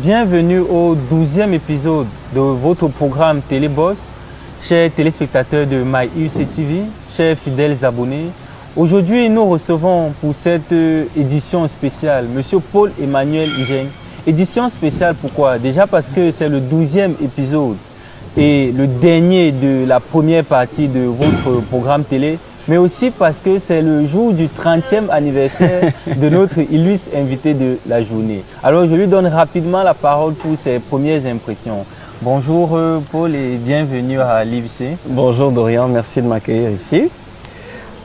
bienvenue au 12e épisode de votre programme Téléboss. Chers téléspectateurs de MyUC TV, chers fidèles abonnés, aujourd'hui nous recevons pour cette édition spéciale M. Paul-Emmanuel Ndiaye. Édition spéciale pourquoi? Déjà parce que c'est le 12e épisode et le dernier de la première partie de votre programme télé, mais aussi parce que c'est le jour du 30e anniversaire de notre illustre invité de la journée. Alors je lui donne rapidement la parole pour ses premières impressions. Bonjour Paul et bienvenue à l'IVC. Bonjour Dorian, merci de m'accueillir ici.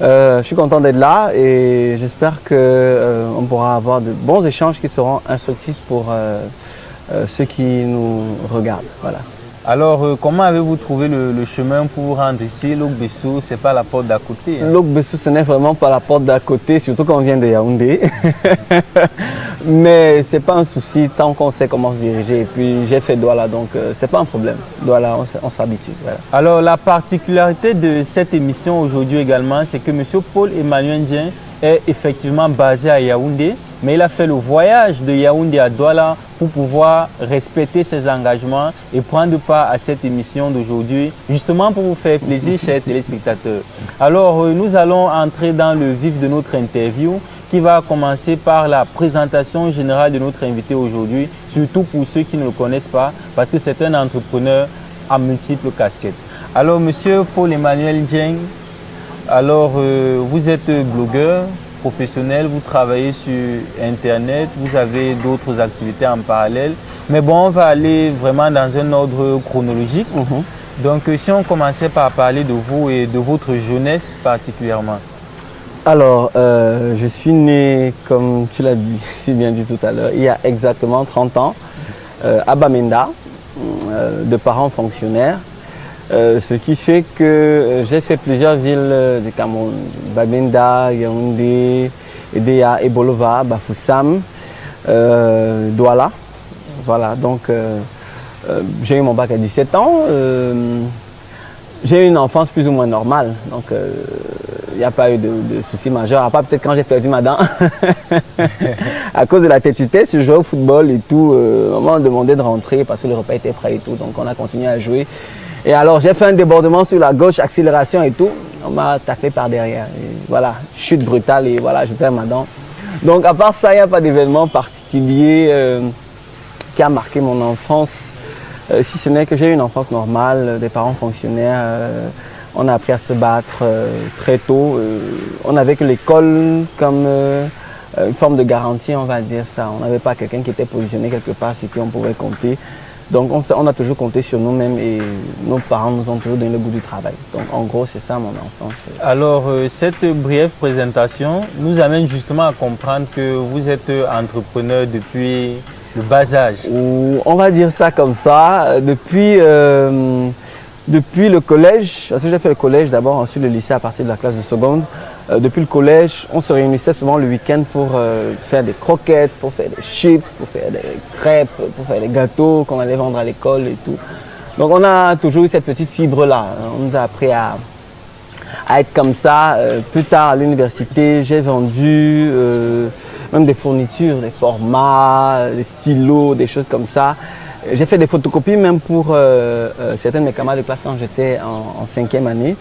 Je suis content d'être là et j'espère qu'on pourra avoir de bons échanges qui seront instructifs pour ceux qui nous regardent. Voilà. Alors, comment avez-vous trouvé le chemin pour vous rendre ici? Lok-Bessou, ce n'est pas la porte d'à côté. Hein? Lok-Bessou, ce n'est vraiment pas la porte d'à côté, surtout quand on vient de Yaoundé. Mais ce n'est pas un souci tant qu'on sait comment se diriger. Et puis, j'ai fait Douala, donc ce n'est pas un problème. Douala, on s'habitue. Voilà. Alors, la particularité de cette émission aujourd'hui également, c'est que M. Paul-Emmanuel Ndiaye est effectivement basé à Yaoundé, mais il a fait le voyage de Yaoundé à Douala pour pouvoir respecter ses engagements et prendre part à cette émission d'aujourd'hui, justement pour vous faire plaisir, chers téléspectateurs. Alors, nous allons entrer dans le vif de notre interview qui va commencer par la présentation générale de notre invité aujourd'hui, surtout pour ceux qui ne le connaissent pas, parce que c'est un entrepreneur à multiples casquettes. Alors, Monsieur Paul-Emmanuel Ndiaye, alors vous êtes blogueur professionnel, vous travaillez sur Internet, vous avez d'autres activités en parallèle. Mais bon, on va aller vraiment dans un ordre chronologique. Donc, si on commençait par parler de vous et de votre jeunesse particulièrement. Alors, je suis né, comme tu l'as dit, si bien dit tout à l'heure, il y a exactement 30 ans, à Bamenda, de parents fonctionnaires. Ce qui fait que j'ai fait plusieurs villes du Cameroun, Bamenda, Yaoundé, Edea, Ebolova, Bafoussam, Douala. Voilà, donc j'ai eu mon bac à 17 ans. J'ai eu une enfance plus ou moins normale, donc il n'y a pas eu de soucis majeurs, à part peut-être quand j'ai perdu ma dent. À cause de la tétutesse, je jouais au football et tout. Maman m'a demandé de rentrer parce que le repas était prêt et tout, donc on a continué à jouer. Et alors j'ai fait un débordement sur la gauche, accélération et tout. On m'a taclé par derrière. Et voilà, chute brutale et voilà, je perds ma dent. Donc à part ça, il n'y a pas d'événement particulier qui a marqué mon enfance. Si ce n'est que j'ai eu une enfance normale, des parents fonctionnaires. On a appris à se battre très tôt. On n'avait que l'école comme une forme de garantie, on va dire ça. On n'avait pas quelqu'un qui était positionné quelque part sur qui on pouvait compter. Donc on a toujours compté sur nous-mêmes et nos parents nous ont toujours donné le goût du travail. Donc en gros c'est ça mon enfance. Alors cette brève présentation nous amène justement à comprendre que vous êtes entrepreneur depuis le bas âge. On va dire ça comme ça, depuis le collège, parce que j'ai fait le collège d'abord, ensuite le lycée à partir de la classe de seconde. Depuis le collège, on se réunissait souvent le week-end pour faire des croquettes, pour faire des chips, pour faire des crêpes, pour faire des gâteaux qu'on allait vendre à l'école et tout. Donc on a toujours eu cette petite fibre-là. On nous a appris à être comme ça. Plus tard à l'université, j'ai vendu même des fournitures, des formats, des stylos, des choses comme ça. J'ai fait des photocopies même pour certains de mes camarades de classe quand j'étais en 5e année.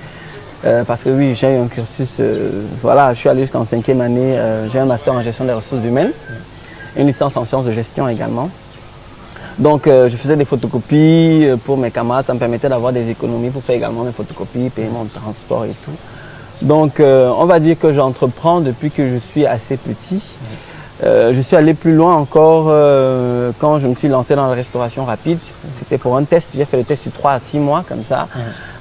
Parce que oui, j'ai eu un cursus, voilà, je suis allé jusqu'en 5e année, j'ai un master en gestion des ressources humaines, une licence en sciences de gestion également. Donc je faisais des photocopies pour mes camarades, ça me permettait d'avoir des économies pour faire également mes photocopies, payer mon transport et tout. Donc on va dire que j'entreprends depuis que je suis assez petit. Je suis allé plus loin encore quand je me suis lancé dans la restauration rapide. C'était pour un test, j'ai fait le test sur 3 à 6 mois comme ça.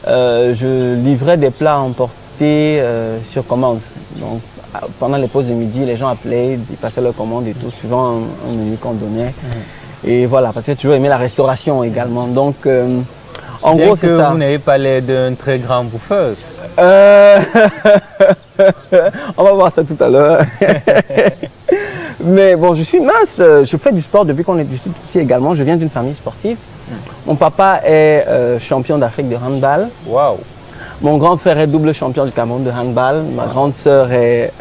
Je livrais des plats à emporter sur commande. Donc pendant les pauses de midi, les gens appelaient, ils passaient leurs commandes et tout, suivant un menu qu'on donnait. Et voilà, parce que j'ai toujours aimé la restauration également. Donc en gros c'est ça. Vous n'avez pas l'air d'un très grand bouffeur. On va voir ça tout à l'heure. Mais bon, je suis mince, je fais du sport depuis qu'on est tout petit également. Je viens d'une famille sportive. Mon papa est champion d'Afrique de handball. Waouh! Mon grand frère est double champion du Cameroun de handball. Ma grande sœur est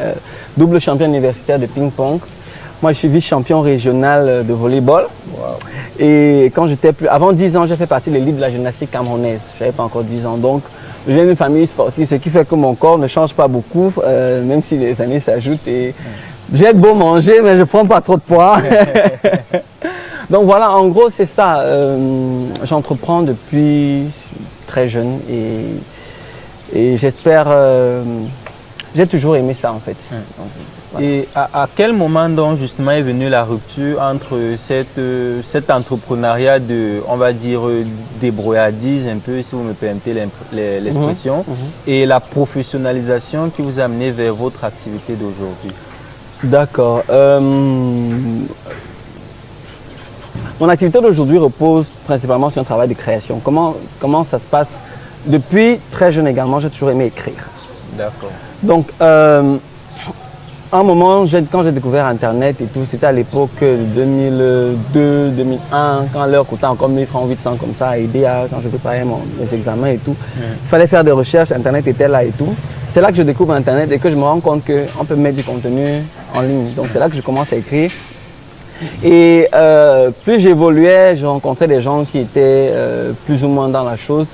double championne universitaire de ping-pong. Moi, je suis vice-champion régional de volleyball. Wow. Et quand j'étais avant 10 ans, j'ai fait partie de l'élite de la gymnastique camerounaise. Je n'avais pas encore 10 ans. Donc, je viens d'une famille sportive, ce qui fait que mon corps ne change pas beaucoup, même si les années s'ajoutent. Et j'ai beau manger, mais je ne prends pas trop de poids. Donc voilà, en gros, c'est ça. J'entreprends depuis très jeune et j'espère... j'ai toujours aimé ça, en fait. Donc, voilà. Et à quel moment donc justement est venue la rupture entre cet entrepreneuriat de, on va dire, débrouillardise un peu, si vous me permettez l'expression, et la professionnalisation qui vous a amené vers votre activité d'aujourd'hui? D'accord. Mon activité d'aujourd'hui repose principalement sur un travail de création. Comment ça se passe? Depuis très jeune également, j'ai toujours aimé écrire. D'accord. Donc, un moment, quand j'ai découvert Internet et tout, c'était à l'époque 2002, 2001, quand l'heure coûtait encore 1000 francs, 800 comme ça, à aider quand je préparais mes examens et tout. Il fallait faire des recherches, Internet était là et tout. C'est là que je découvre Internet et que je me rends compte qu'on peut mettre du contenu en ligne. Donc, c'est là que je commence à écrire. Et plus j'évoluais, je rencontrais des gens qui étaient plus ou moins dans la chose.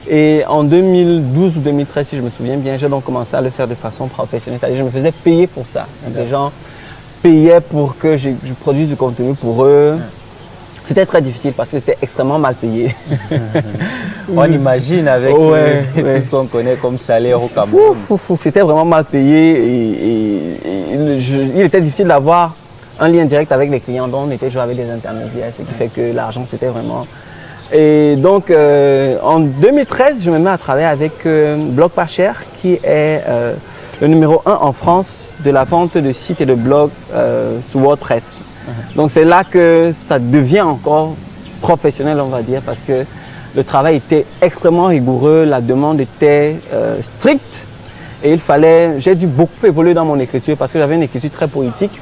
Et en 2012 ou 2013, si je me souviens bien, j'ai donc commencé à le faire de façon professionnelle. C'est-à-dire que je me faisais payer pour ça. Des gens payaient pour que je produise du contenu pour eux. C'était très difficile parce que c'était extrêmement mal payé. On imagine avec tout ce qu'on connaît comme salaire au Cameroun. C'était vraiment mal payé et il était difficile d'avoir un lien direct avec les clients, dont on était toujours avec des intermédiaires, ce qui fait que l'argent c'était vraiment... Et donc en 2013, je me mets à travailler avec Blog Pas Cher, qui est le numéro 1 en France de la vente de sites et de blogs sous WordPress. Donc c'est là que ça devient encore professionnel, on va dire, parce que le travail était extrêmement rigoureux, la demande était stricte et j'ai dû beaucoup évoluer dans mon écriture parce que j'avais une écriture très poétique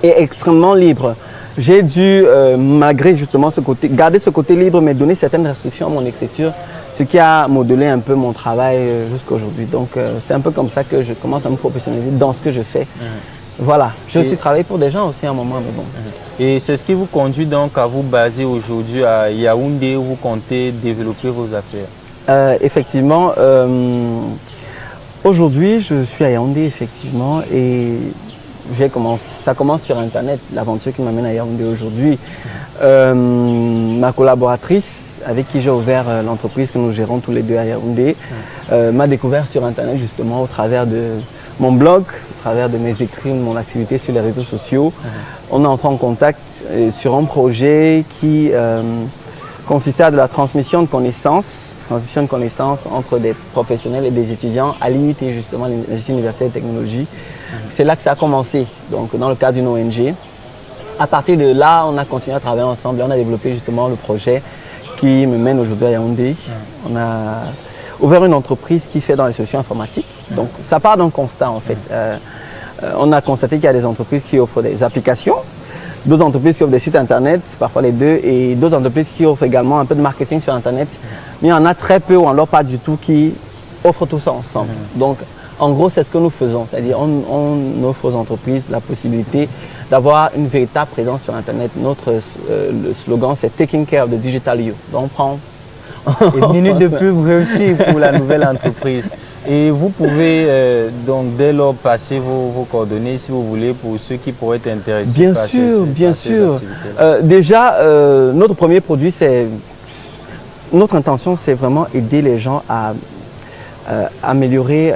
et extrêmement libre. J'ai dû, malgré justement garder ce côté libre, mais donner certaines restrictions à mon écriture, ce qui a modelé un peu mon travail jusqu'à aujourd'hui. Donc c'est un peu comme ça que je commence à me professionnaliser dans ce que je fais. Voilà, j'ai aussi travaillé pour des gens aussi à un moment, mais bon. Et c'est ce qui vous conduit donc à vous baser aujourd'hui à Yaoundé où vous comptez développer vos affaires? Effectivement, aujourd'hui je suis à Yaoundé effectivement et ça commence sur Internet, l'aventure qui m'amène à Yaoundé aujourd'hui. Ma collaboratrice avec qui j'ai ouvert l'entreprise que nous gérons tous les deux à Yaoundé m'a découvert sur Internet justement au travers de mon blog, au travers de mes écrits, de mon activité sur les réseaux sociaux. On est entré en contact sur un projet qui consistait à de la transmission de connaissances entre des professionnels et des étudiants à l'IUT, justement, l'Université universitaire de technologie. C'est là que ça a commencé, donc dans le cadre d'une ONG. À partir de là, on a continué à travailler ensemble et on a développé justement le projet qui me mène aujourd'hui à Yaoundé. On a ouvert une entreprise qui fait dans les solutions informatiques. Donc ça part d'un constat en fait. On a constaté qu'il y a des entreprises qui offrent des applications, d'autres entreprises qui offrent des sites internet, parfois les deux, et d'autres entreprises qui offrent également un peu de marketing sur internet. Mais il y en a très peu ou alors pas du tout qui offrent tout ça ensemble. Donc en gros, c'est ce que nous faisons, c'est-à-dire on offre aux entreprises la possibilité d'avoir une véritable présence sur Internet. Le slogan, c'est « Taking care of the digital you ». Donc on prend... Une minute de pub réussie pour la nouvelle entreprise. Et vous pouvez donc dès lors passer vos coordonnées si vous voulez pour ceux qui pourraient être intéressés bien par sûr, bien sûr. Déjà, notre premier produit, notre intention, c'est vraiment aider les gens à améliorer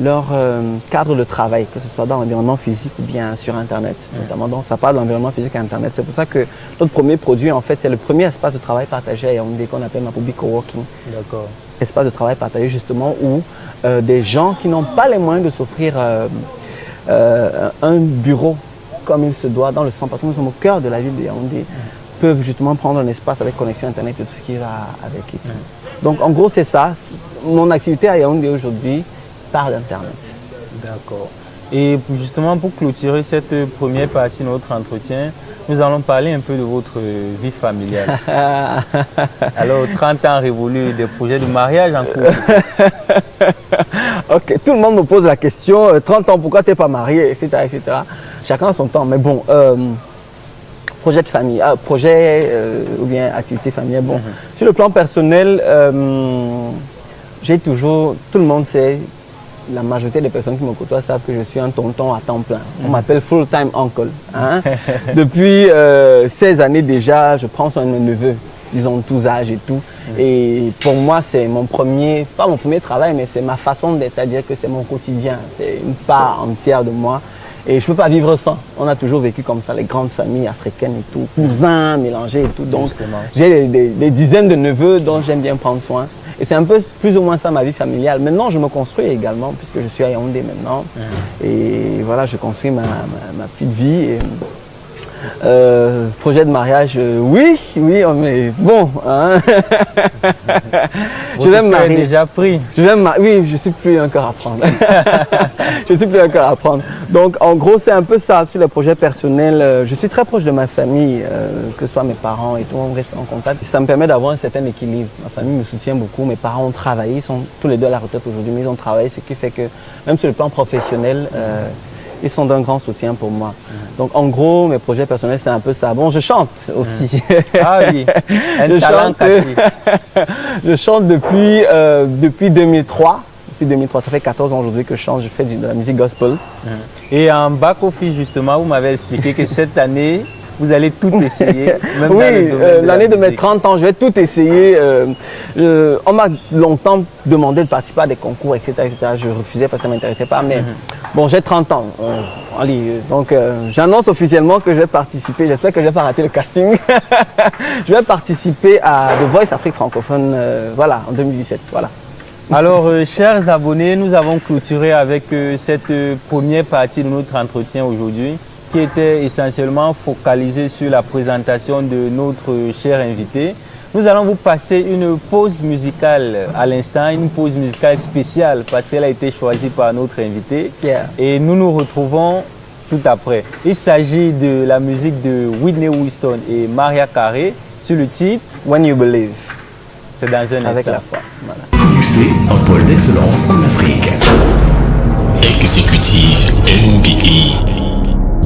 leur cadre de travail, que ce soit dans l'environnement physique ou bien sur Internet. Notamment, donc ça parle de l'environnement physique et Internet. C'est pour ça que notre premier produit, en fait, c'est le premier espace de travail partagé à Yaoundé qu'on appelle Mapoubi Coworking. D'accord. Espace de travail partagé justement où des gens qui n'ont pas les moyens de s'offrir un bureau comme il se doit dans le centre, parce que nous sommes au cœur de la ville de Yaoundé, peuvent justement prendre un espace avec connexion Internet et tout ce qui va avec. Donc en gros c'est ça. Mon activité à Yaoundé aujourd'hui part d'Internet. D'accord. Et justement pour clôturer cette première partie de notre entretien, nous allons parler un peu de votre vie familiale. Alors 30 ans révolus, des projets de mariage en cours. Ok, tout le monde me pose la question, 30 ans, pourquoi tu n'es pas marié, etc., etc. Chacun a son temps, mais bon, projet de famille, ou bien activité familiale. Bon, sur le plan personnel, j'ai toujours, tout le monde sait, la majorité des personnes qui me côtoient savent que je suis un tonton à temps plein. On m'appelle full-time uncle. Hein? Depuis 16 années déjà, je prends soin de mes neveux, disons tous âges et tout. Et pour moi, c'est mon premier, pas mon premier travail, mais c'est ma façon d'être, c'est-à-dire que c'est mon quotidien, c'est une part entière de moi. Et je ne peux pas vivre sans. On a toujours vécu comme ça, les grandes familles africaines et tout, cousins mélangés et tout. Donc, j'ai des dizaines de neveux dont j'aime bien prendre soin. Et c'est un peu plus ou moins ça ma vie familiale. Maintenant, je me construis également, puisque je suis à Yaoundé maintenant. Et voilà, je construis ma petite vie. Et, projet de mariage, oui, mais bon. Hein. Je vais me marier. Déjà pris. Oui, je suis plus encore à prendre. Je suis plus encore à prendre. Donc, en gros, c'est un peu ça sur les projets personnels. Je suis très proche de ma famille, que ce soit mes parents et tout, on reste en contact. Ça me permet d'avoir un certain équilibre. Ma famille me soutient beaucoup. Mes parents ont travaillé, ils sont tous les deux à la retraite aujourd'hui, mais ils ont travaillé, ce qui fait que même sur le plan professionnel, ils sont d'un grand soutien pour moi. Donc en gros, mes projets personnels, c'est un peu ça. Bon, je chante aussi. Ah oui, un talent caché. Je chante depuis 2003. Depuis 2003, ça fait 14 ans aujourd'hui que je chante, je fais de la musique gospel. Et en back-office, justement, vous m'avez expliqué que cette année, vous allez tout essayer. Même oui, l'année de mes 30 ans, je vais tout essayer. On m'a longtemps demandé de participer à des concours, etc. Je refusais parce que ça ne m'intéressait pas. Mais bon, j'ai 30 ans. Donc, j'annonce officiellement que je vais participer. J'espère que je ne vais pas rater le casting. Je vais participer à The Voice Afrique francophone, voilà, en 2017. Voilà. Alors, chers abonnés, nous avons clôturé avec cette première partie de notre entretien aujourd'hui, qui était essentiellement focalisée sur la présentation de notre cher invité. Nous allons vous passer une pause musicale à l'instant, une pause musicale spéciale parce qu'elle a été choisie par notre invité. Et nous nous retrouvons tout après. Il s'agit de la musique de Whitney Houston et Mariah Carey sur le titre When You Believe. C'est dans un instant. Avec la foi. Voilà. C'est un pôle d'excellence en Afrique. Exécutive MBE.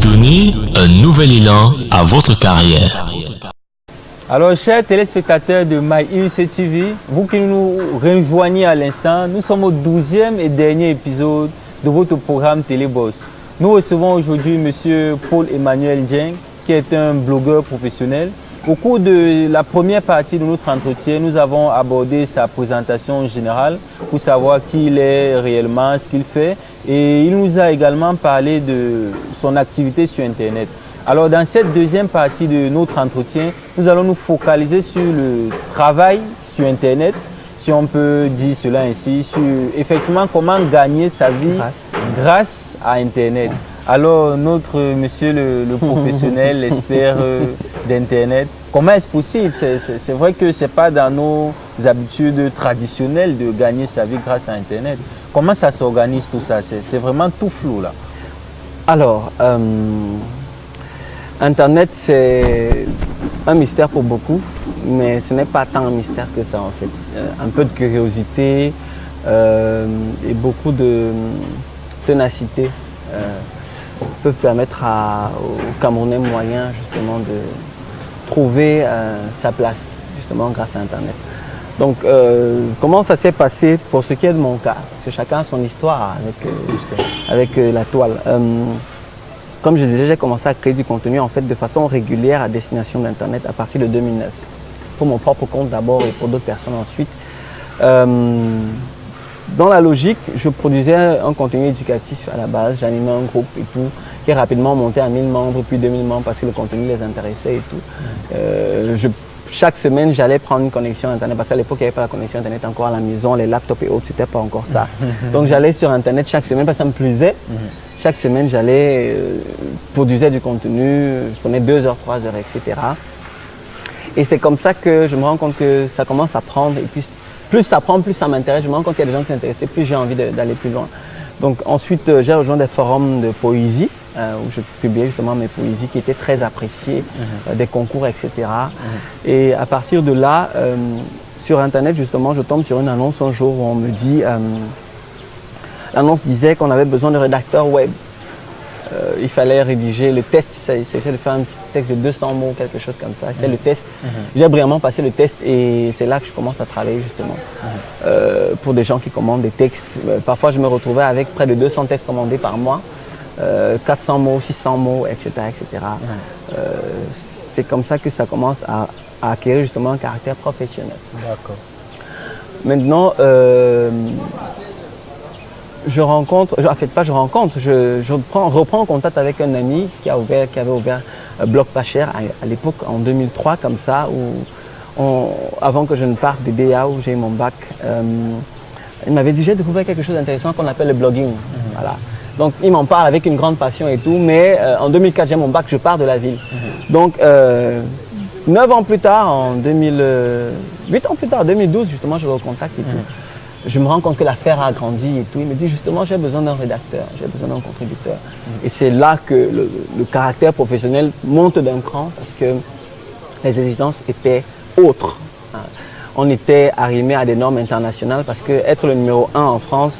Donnez un nouvel élan à votre carrière. Alors, chers téléspectateurs de MyUC TV, vous qui nous rejoignez à l'instant, nous sommes au 12e et dernier épisode de votre programme Téléboss. Nous recevons aujourd'hui M. Paul-Emmanuel Dieng, qui est un blogueur professionnel. Au cours de la première partie de notre entretien, nous avons abordé sa présentation générale pour savoir qui il est réellement, ce qu'il fait. Et il nous a également parlé de son activité sur Internet. Alors, dans cette deuxième partie de notre entretien, nous allons nous focaliser sur le travail sur Internet, si on peut dire cela ainsi, sur effectivement comment gagner sa vie grâce à Internet. Alors, notre monsieur le professionnel, l'expert d'Internet, comment est-ce possible? C'est vrai que ce n'est pas dans nos habitudes traditionnelles de gagner sa vie grâce à Internet. Comment ça s'organise tout ça? C'est vraiment tout flou là. Alors, Internet, c'est un mystère pour beaucoup, mais ce n'est pas tant un mystère que ça en fait. Un peu de curiosité et beaucoup de ténacité peuvent permettre aux Camerounais moyens justement de trouver sa place justement grâce à Internet. Donc, comment ça s'est passé pour ce qui est de mon cas? Parce que chacun a son histoire avec la toile. Comme je disais, j'ai commencé à créer du contenu en fait de façon régulière à destination d'Internet à partir de 2009. Pour mon propre compte d'abord et pour d'autres personnes ensuite. Dans la logique, je produisais un contenu éducatif à la base, j'animais un groupe et tout, qui est rapidement monté à 1000 membres, puis 2000 membres parce que le contenu les intéressait et tout. Chaque semaine, j'allais prendre une connexion Internet, parce qu'à l'époque, il n'y avait pas la connexion Internet encore à la maison, les laptops et autres, c'était pas encore ça. Donc j'allais sur Internet chaque semaine, parce que ça me plaisait. Chaque semaine, j'allais produire du contenu, je prenais 2 heures, 3 heures, etc. Et c'est comme ça que je me rends compte que ça commence à prendre, et puis plus ça prend, plus ça m'intéresse. Je me rends compte qu'il y a des gens qui sont intéressés, plus j'ai envie d'aller plus loin. Donc ensuite, j'ai rejoint des forums de poésie, où je publiais justement mes poésies qui étaient très appréciées, des concours, etc. Et à partir de là, sur Internet, justement, je tombe sur une annonce un jour où on me dit, l'annonce disait qu'on avait besoin de rédacteurs web. il fallait rédiger le test, il s'agissait de faire un petit texte de 200 mots, quelque chose comme ça. C'était le test. J'ai brillamment passé le test et c'est là que je commence à travailler justement. Pour des gens qui commandent des textes, parfois je me retrouvais avec près de 200 textes commandés par mois, 400 mots, 600 mots, etc. etc. C'est comme ça que ça commence à acquérir justement un caractère professionnel. D'accord. Maintenant, je reprends contact avec un ami qui avait ouvert Bloc Pas Cher à l'époque, en 2003, comme ça, avant que je ne parte des DA où j'ai eu mon bac. Il m'avait dit, j'ai découvert quelque chose d'intéressant qu'on appelle le blogging. Voilà. Donc, il m'en parle avec une grande passion et tout, mais en 2004, j'ai mon bac, je pars de la ville. Donc, 9 ans plus tard, 8 ans plus tard, en 2012, justement, je le recontacte et tout. Je me rends compte que l'affaire a grandi et tout. Il me dit justement, j'ai besoin d'un rédacteur, j'ai besoin d'un contributeur. Et c'est là que le caractère professionnel monte d'un cran parce que les exigences étaient autres. On était arrimé à des normes internationales parce que être le numéro 1 en France,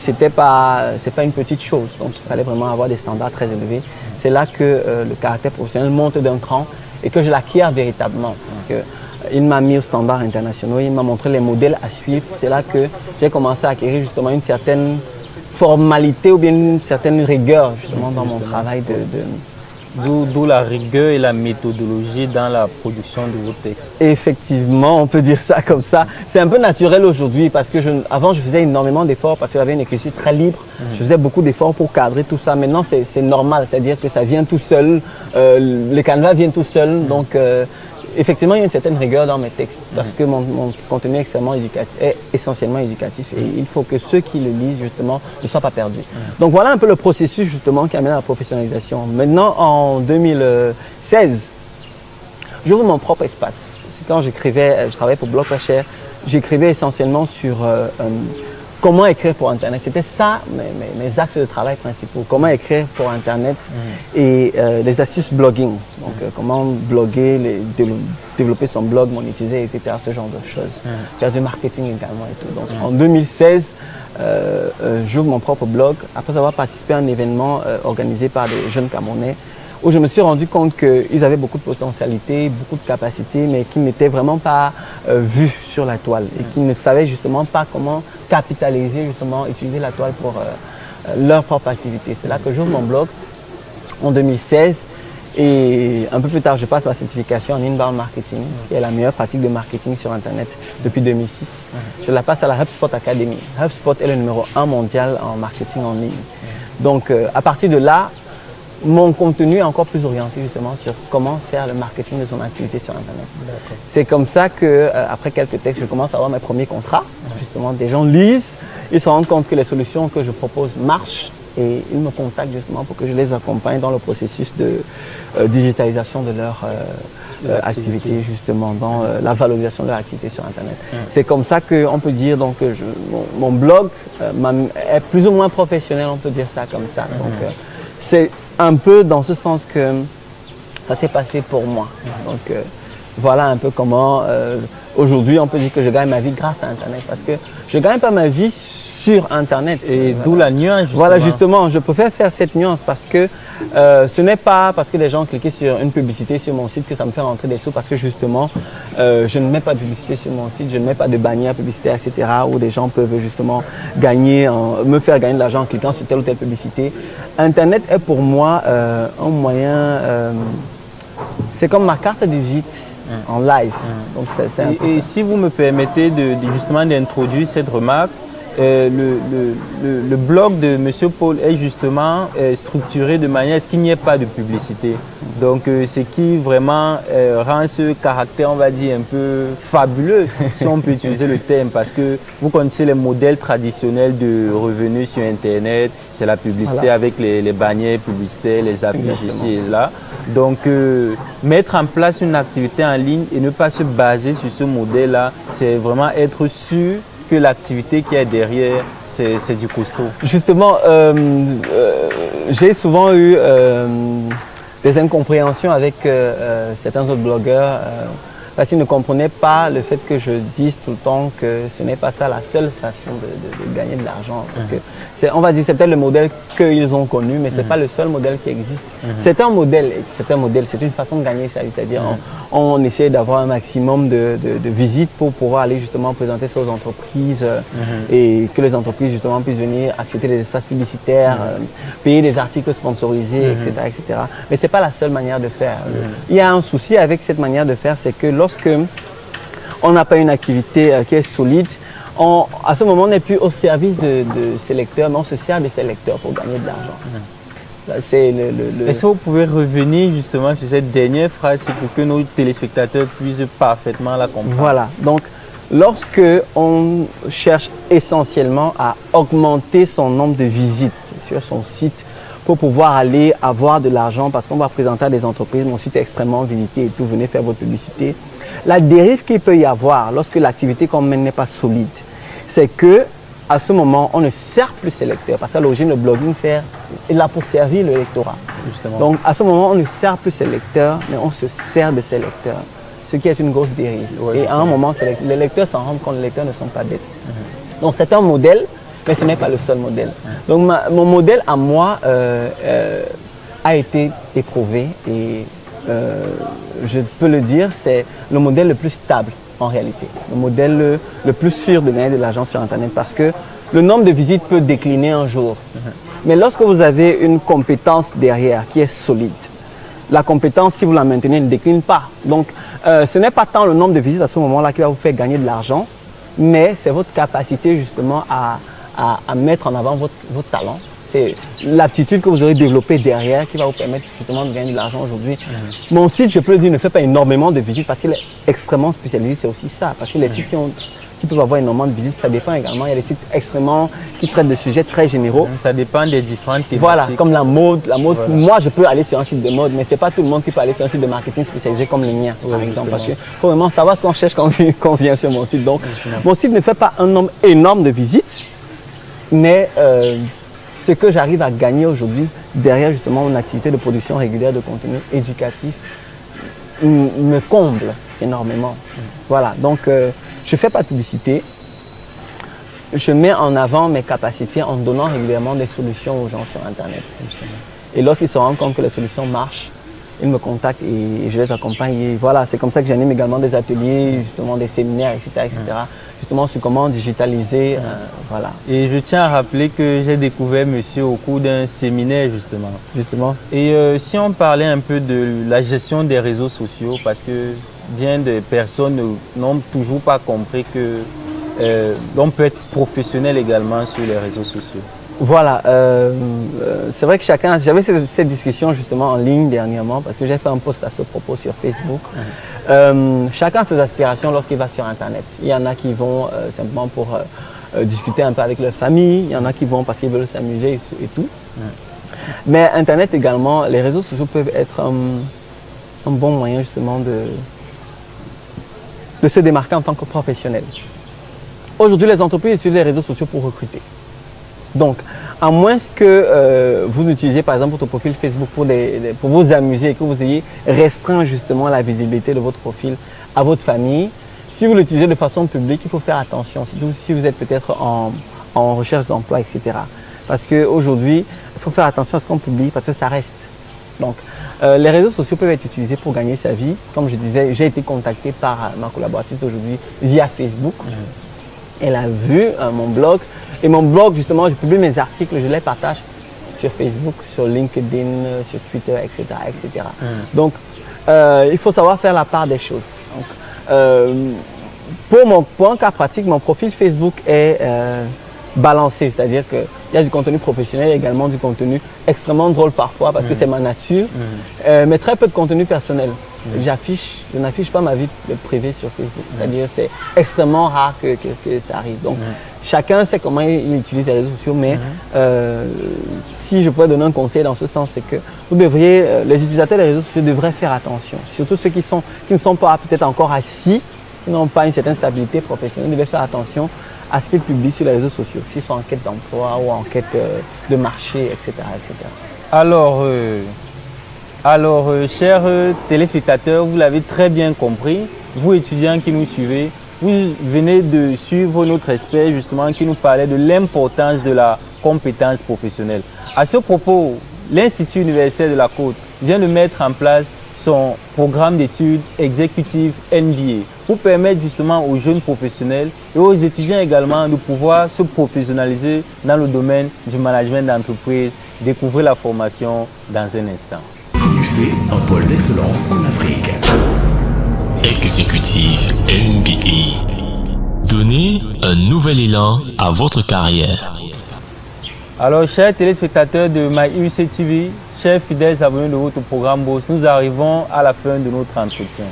c'est pas une petite chose. Donc il fallait vraiment avoir des standards très élevés. C'est là que le caractère professionnel monte d'un cran et que je l'acquiers véritablement. Parce que il m'a mis aux standards internationaux, il m'a montré les modèles à suivre. C'est là que j'ai commencé à acquérir justement une certaine formalité ou bien une certaine rigueur justement dans mon travail. D'où la rigueur et la méthodologie dans la production de vos textes. Effectivement, on peut dire ça comme ça. C'est un peu naturel aujourd'hui parce que avant je faisais énormément d'efforts parce que j'avais une écriture très libre. Je faisais beaucoup d'efforts pour cadrer tout ça. Maintenant c'est normal, c'est-à-dire que ça vient tout seul, les canevas viennent tout seul. Donc effectivement, il y a une certaine rigueur dans mes textes parce que mon contenu est essentiellement éducatif et il faut que ceux qui le lisent justement ne soient pas perdus. Donc voilà un peu le processus justement qui amène à la professionnalisation. Maintenant, en 2016, j'ouvre mon propre espace. Quand je travaillais pour Bloc Pas Cher, j'écrivais essentiellement sur comment écrire pour Internet. C'était ça mes axes de travail principaux. Comment écrire pour Internet et les astuces blogging. Donc comment bloguer, développer son blog, monétiser, etc. Ce genre de choses. Faire du marketing également et tout. Donc en 2016, j'ouvre mon propre blog après avoir participé à un événement organisé par des jeunes Camerounais où je me suis rendu compte qu'ils avaient beaucoup de potentialité, beaucoup de capacités, mais qui n'étaient vraiment pas vus sur la toile et qui ne savaient justement pas comment capitaliser, justement, utiliser la toile pour leur propre activité. C'est là que j'ouvre mon blog en 2016 et un peu plus tard, je passe ma certification en inbound marketing, qui est la meilleure pratique de marketing sur Internet depuis 2006. Je la passe à la HubSpot Academy. HubSpot est le numéro 1 mondial en marketing en ligne. Donc, à partir de là, mon contenu est encore plus orienté justement sur comment faire le marketing de son activité sur Internet. C'est comme ça que après quelques textes, je commence à avoir mes premiers contrats. Justement, des gens lisent, ils se rendent compte que les solutions que je propose marchent et ils me contactent justement pour que je les accompagne dans le processus de digitalisation de leur activité, justement, dans la valorisation de leur activité sur Internet. C'est comme ça qu'on peut dire donc, que mon blog est plus ou moins professionnel, on peut dire ça comme ça. Donc, c'est un peu dans ce sens que ça s'est passé pour moi. Donc voilà un peu comment aujourd'hui on peut dire que je gagne ma vie grâce à Internet parce que je ne gagne pas ma vie sur Internet. Et d'où la nuance justement. Voilà justement, je préfère faire cette nuance parce que ce n'est pas parce que les gens cliquent sur une publicité sur mon site que ça me fait rentrer des sous parce que justement je ne mets pas de publicité sur mon site, je ne mets pas de bannière publicitaire, etc. où des gens peuvent justement me faire gagner de l'argent en cliquant sur telle ou telle publicité. Internet est pour moi un moyen, c'est comme ma carte de visite en live. Donc et si vous me permettez justement d'introduire cette remarque, le blog de M. Paul est justement structuré de manière à ce qu'il n'y ait pas de publicité. Donc ce qui vraiment rend ce caractère, on va dire, un peu fabuleux, si on peut utiliser le terme, parce que vous connaissez les modèles traditionnels de revenus sur Internet, c'est la publicité avec les bannières publicitaires, les affiches ici et là. Donc mettre en place une activité en ligne et ne pas se baser sur ce modèle-là, c'est vraiment être sûr que l'activité qui est derrière, c'est du costaud. Justement, j'ai souvent eu des incompréhensions avec certains autres blogueurs parce qu'ils ne comprenaient pas le fait que je dise tout le temps que ce n'est pas ça la seule façon de gagner de l'argent. Parce que on va dire que c'est peut-être le modèle qu'ils ont connu, mais ce n'est pas le seul modèle qui existe. C'est un modèle, c'est une façon de gagner sa vie. C'est-à-dire on essaie d'avoir un maximum de visites pour pouvoir aller justement présenter ça aux entreprises et que les entreprises justement puissent venir acheter des espaces publicitaires, payer des articles sponsorisés, etc., etc. Mais ce n'est pas la seule manière de faire. Il y a un souci avec cette manière de faire, c'est que lorsque on n'a pas une activité qui est solide, à ce moment on n'est plus au service de ces lecteurs, mais on se sert de ces lecteurs pour gagner de l'argent. Est-ce que vous pouvez revenir justement sur cette dernière phrase pour que nos téléspectateurs puissent parfaitement la comprendre? Voilà, donc lorsque on cherche essentiellement à augmenter son nombre de visites sur son site pour pouvoir aller avoir de l'argent parce qu'on va présenter à des entreprises, mon site est extrêmement visité et tout, venez faire votre publicité. La dérive qu'il peut y avoir lorsque l'activité qu'on mène n'est pas solide, c'est que à ce moment, on ne sert plus ses lecteurs parce qu'à l'origine, le blogging est là pour servir le lectorat. Justement. Donc à ce moment, on ne sert plus ses lecteurs, mais on se sert de ses lecteurs, ce qui est une grosse dérive. Et à un moment, les lecteurs s'en rendent compte, les lecteurs ne sont pas bêtes. Donc c'est un modèle, mais ce n'est pas le seul modèle. Donc mon modèle à moi a été éprouvé et je peux le dire, c'est le modèle le plus stable en réalité. Le modèle le plus sûr de gagner de l'argent sur Internet parce que le nombre de visites peut décliner un jour. Mais lorsque vous avez une compétence derrière qui est solide, la compétence, si vous la maintenez, ne décline pas. Donc, ce n'est pas tant le nombre de visites à ce moment-là qui va vous faire gagner de l'argent, mais c'est votre capacité justement à mettre en avant votre talent. C'est l'aptitude que vous aurez développée derrière qui va vous permettre justement de gagner de l'argent aujourd'hui. Mon site, je peux le dire, ne fait pas énormément de visites parce qu'il est extrêmement spécialisé. C'est aussi ça. Parce que les sites qui peuvent avoir énormément de visites, ça dépend également. Il y a des sites extrêmement qui traitent de sujets très généraux. Ça dépend des différentes thématiques. Voilà, comme la mode. Voilà. Moi, je peux aller sur un site de mode, mais ce n'est pas tout le monde qui peut aller sur un site de marketing spécialisé comme le mien, par exemple. Parce qu'il faut vraiment savoir ce qu'on cherche quand on vient sur mon site. Donc, mon site ne fait pas un nombre énorme de visites, mais ce que j'arrive à gagner aujourd'hui, derrière justement une activité de production régulière de contenu éducatif, me comble énormément. Voilà, donc je ne fais pas de publicité, je mets en avant mes capacités en donnant régulièrement des solutions aux gens sur Internet. Et lorsqu'ils se rendent compte que les solutions marchent, ils me contactent et je les accompagne. Et voilà, c'est comme ça que j'anime également des ateliers, justement des séminaires, etc. Justement sur comment digitaliser, voilà. Et je tiens à rappeler que j'ai découvert monsieur au cours d'un séminaire justement. Et si on parlait un peu de la gestion des réseaux sociaux, parce que bien des personnes n'ont toujours pas compris que l'on peut être professionnel également sur les réseaux sociaux. Voilà, c'est vrai que j'avais cette discussion justement en ligne dernièrement parce que j'ai fait un post à ce propos sur Facebook. Chacun a ses aspirations lorsqu'il va sur Internet. Il y en a qui vont simplement pour discuter un peu avec leur famille, il y en a qui vont parce qu'ils veulent s'amuser et tout. Mais Internet également, les réseaux sociaux peuvent être un bon moyen justement de se démarquer en tant que professionnel. Aujourd'hui, les entreprises utilisent les réseaux sociaux pour recruter. Donc, à moins que vous utilisez par exemple votre profil Facebook pour vous amuser et que vous ayez restreint justement la visibilité de votre profil à votre famille, si vous l'utilisez de façon publique, il faut faire attention, surtout si vous êtes peut-être en recherche d'emploi, etc. Parce qu'aujourd'hui, il faut faire attention à ce qu'on publie parce que ça reste. Donc, les réseaux sociaux peuvent être utilisés pour gagner sa vie. Comme je disais, j'ai été contacté par ma collaboratrice d'aujourd'hui via Facebook. Elle a vu mon blog. Et mon blog, justement, je publie mes articles, je les partage sur Facebook, sur LinkedIn, sur Twitter, etc. etc. Donc, il faut savoir faire la part des choses. Donc, pour un cas pratique, mon profil Facebook est balancé, c'est-à-dire qu'il y a du contenu professionnel et également du contenu extrêmement drôle parfois parce que c'est ma nature, mais très peu de contenu personnel. Je n'affiche pas ma vie privée sur Facebook, c'est-à-dire c'est extrêmement rare que ça arrive. Donc, chacun sait comment il utilise les réseaux sociaux, mais si je pourrais donner un conseil dans ce sens, c'est que les utilisateurs des réseaux sociaux devraient faire attention, surtout ceux qui ne sont pas peut-être encore assis, qui n'ont pas une certaine stabilité professionnelle, devraient faire attention à ce qu'ils publient sur les réseaux sociaux, s'ils sont en quête d'emploi ou en quête de marché, etc. etc. Alors, chers téléspectateurs, vous l'avez très bien compris, vous étudiants qui nous suivez, vous venez de suivre notre expert justement qui nous parlait de l'importance de la compétence professionnelle. À ce propos, l'Institut universitaire de la Côte vient de mettre en place son programme d'études exécutives MBA pour permettre justement aux jeunes professionnels et aux étudiants également de pouvoir se professionnaliser dans le domaine du management d'entreprise. Découvrez la formation dans un instant. UC, un pôle d'excellence en Afrique. Exécutif MBA. Donnez un nouvel élan à votre carrière. Alors, chers téléspectateurs de MyUC TV, chers fidèles abonnés de votre programme Bourse, nous arrivons à la fin de notre entretien.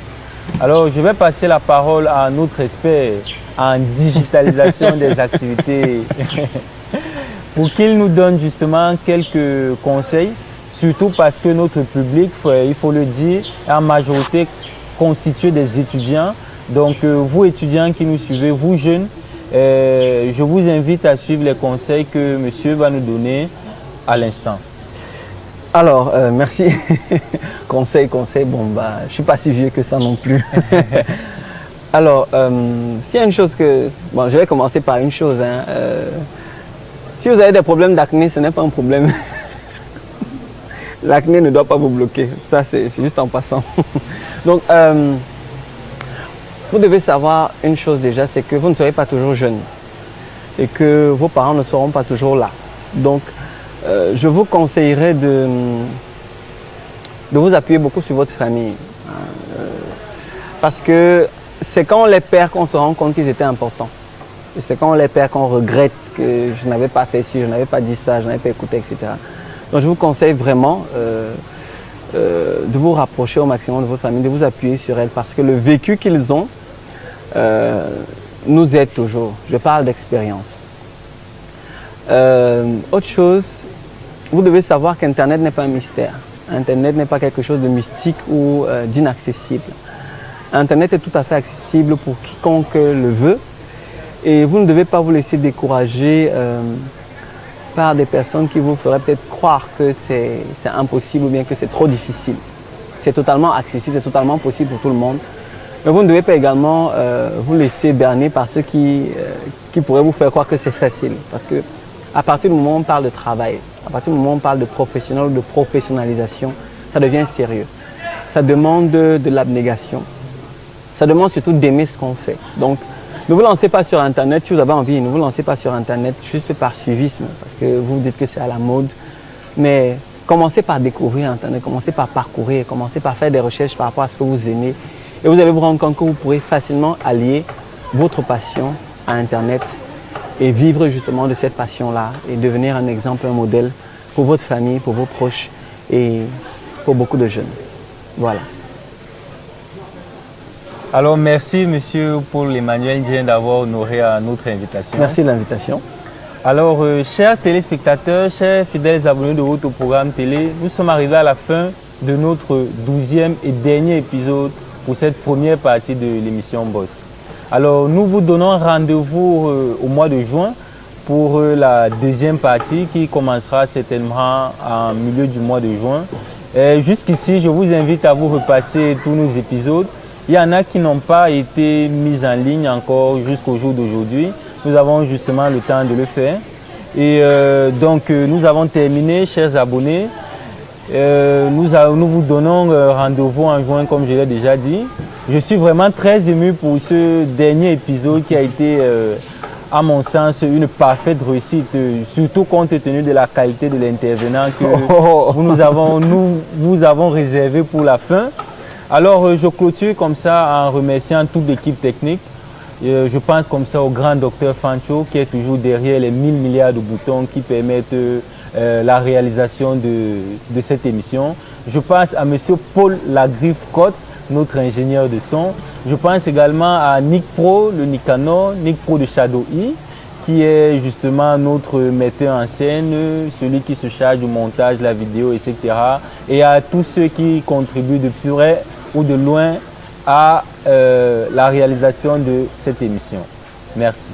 Alors, je vais passer la parole à notre expert en digitalisation des activités pour qu'il nous donne justement quelques conseils, surtout parce que notre public, il faut le dire, est en majorité constitué des étudiants. Donc, vous étudiants qui nous suivez, vous jeunes, je vous invite à suivre les conseils que monsieur va nous donner à l'instant. Alors, merci. conseil, bon, bah, je ne suis pas si vieux que ça non plus. Alors, s'il y a une chose que... Bon, je vais commencer par une chose. Hein, si vous avez des problèmes d'acné, ce n'est pas un problème. L'acné ne doit pas vous bloquer. Ça, c'est juste en passant. Donc, vous devez savoir une chose déjà, c'est que vous ne serez pas toujours jeune et que vos parents ne seront pas toujours là. Donc, je vous conseillerais de vous appuyer beaucoup sur votre famille. Parce que c'est quand on les perd qu'on se rend compte qu'ils étaient importants. Et c'est quand on les perd qu'on regrette que je n'avais pas fait ci, je n'avais pas dit ça, je n'avais pas écouté, etc. Donc, je vous conseille vraiment de vous rapprocher au maximum de votre famille, de vous appuyer sur elle parce que le vécu qu'ils ont nous aide toujours. Je parle d'expérience. Autre chose, vous devez savoir qu'Internet n'est pas un mystère. Internet n'est pas quelque chose de mystique ou d'inaccessible. Internet est tout à fait accessible pour quiconque le veut et vous ne devez pas vous laisser décourager par des personnes qui vous feraient peut-être croire que c'est impossible ou bien que c'est trop difficile. C'est totalement accessible, c'est totalement possible pour tout le monde. Mais vous ne devez pas également vous laisser berner par ceux qui pourraient vous faire croire que c'est facile. Parce que à partir du moment où on parle de travail, à partir du moment où on parle de professionnel ou de professionnalisation, ça devient sérieux. Ça demande de l'abnégation. Ça demande surtout d'aimer ce qu'on fait. Donc, ne vous lancez pas sur Internet, si vous avez envie, ne vous lancez pas sur Internet juste par suivisme, parce que vous dites que c'est à la mode. Mais commencez par découvrir Internet, commencez par parcourir, commencez par faire des recherches par rapport à ce que vous aimez. Et vous allez vous rendre compte que vous pourrez facilement allier votre passion à Internet et vivre justement de cette passion-là et devenir un exemple, un modèle pour votre famille, pour vos proches et pour beaucoup de jeunes. Voilà. Alors, merci monsieur Paul Emmanuel Dieng d'avoir honoré à notre invitation. Merci de l'invitation. Alors, chers téléspectateurs, chers fidèles abonnés de votre programme télé, nous sommes arrivés à la fin de notre 12e et dernier épisode pour cette première partie de l'émission Boss. Alors, nous vous donnons rendez-vous au mois de juin pour la deuxième partie qui commencera certainement en milieu du mois de juin. Jusqu'ici, je vous invite à vous repasser tous nos épisodes. Il y en a qui n'ont pas été mis en ligne encore jusqu'au jour d'aujourd'hui. Nous avons justement le temps de le faire. Et donc, nous avons terminé, chers abonnés. Nous vous donnons rendez-vous en juin, comme je l'ai déjà dit. Je suis vraiment très ému pour ce dernier épisode qui a été, à mon sens, une parfaite réussite, surtout compte tenu de la qualité de l'intervenant que nous vous avons réservé pour la fin. Alors, je clôture comme ça en remerciant toute l'équipe technique. Je pense comme ça au grand docteur Fancho qui est toujours derrière les 1000 milliards de boutons qui permettent la réalisation de cette émission. Je pense à monsieur Paul Lagriffe-Cotte, notre ingénieur de son. Je pense également à Nick Pro, le Nicanor, Nick Pro de Shadow E, qui est justement notre metteur en scène, celui qui se charge du montage, de la vidéo, etc. Et à tous ceux qui contribuent de près ou de loin à la réalisation de cette émission. Merci.